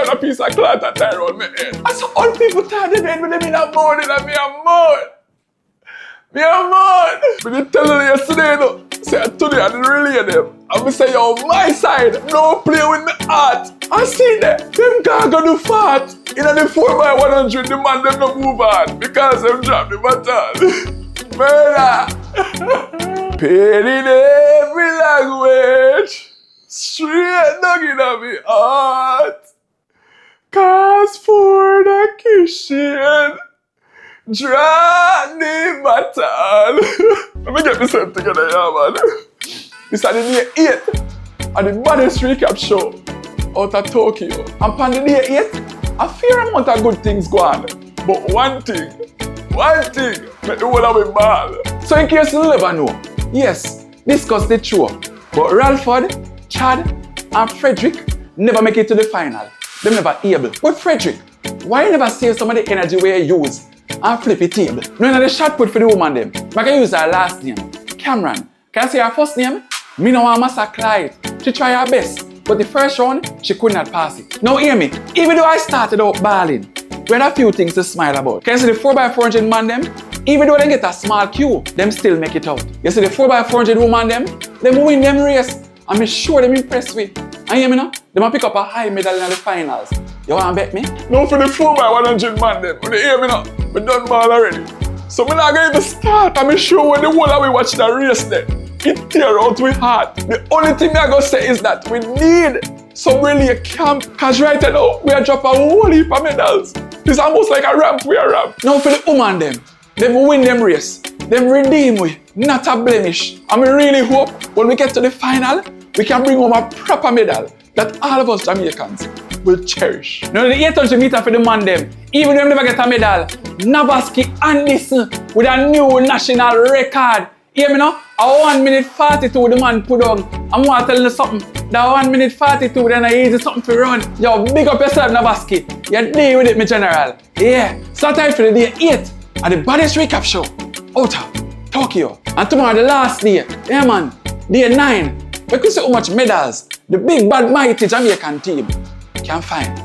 down a piece of cloth and tie around my head. I saw all people tie their head with them in a morning and me a mud. Me a mud. But they tell them yesterday though, say today I didn't relay them. And me say, yo, my side, no play with my heart. I see that, them can't go do fat. In the 4x100, the man them no move on because them drop the baton. Murder. Pain in every language. Straight down in my heart. Cause for the kitchen, draw the baton. Let me get myself together here, man. This is the day 8 of the Baddis recap show out of Tokyo. And on the day 8, a fair amount of good things go on. But one thing, make the whole of me ball. So in case you never know, yes, discuss the show. But Ralford, Chad, and Frederick never make it to the final. They never able. But Frederick, why you never save some of the energy where you use and flip the table? No, the shot put for the woman them. I can use her last name, Cameron. Can I say her first name? Me no want massacre it. She try her best, but the first round, she could not pass it. Now hear me, even though I started out balling, we had a few things to smile about. Can you see the 4x400 man them? Even though they get a small queue, them still make it out. You see the 4x400 woman them win them race. I'm sure them impressed with. And hear me now? They might pick up a high medal in the finals. You wanna bet me? No, for the 4x100 man them. When they hear me now, we done ball already. So I'm not going to start. I'm sure when the whole of we watch the race then, it tear out with heart. The only thing I'm going to say is that we need some relay camp. Cause right now, we are dropping a whole heap of medals. It's almost like a ramp we are ramp. Now for the woman them win them race. Them redeem we, not a blemish. And we really hope when we get to the final, we can bring home a proper medal that all of us Jamaicans will cherish. Now the 800 meter for the man them, even if they never get a medal, Navaski and listen with a new national record. Hear me now? A 1 minute 42 the man put on. I'm going to tell you something. That 1 minute 42 then I easy something to run. Yo, big up yourself Navaski. You deal with it, my general. Yeah. So time for the day 8 at the Baddis recap show. Outta, Tokyo. And tomorrow the last day. Yeah man. Day 9. We could see how much medals the big bad mighty Jamaican team can find.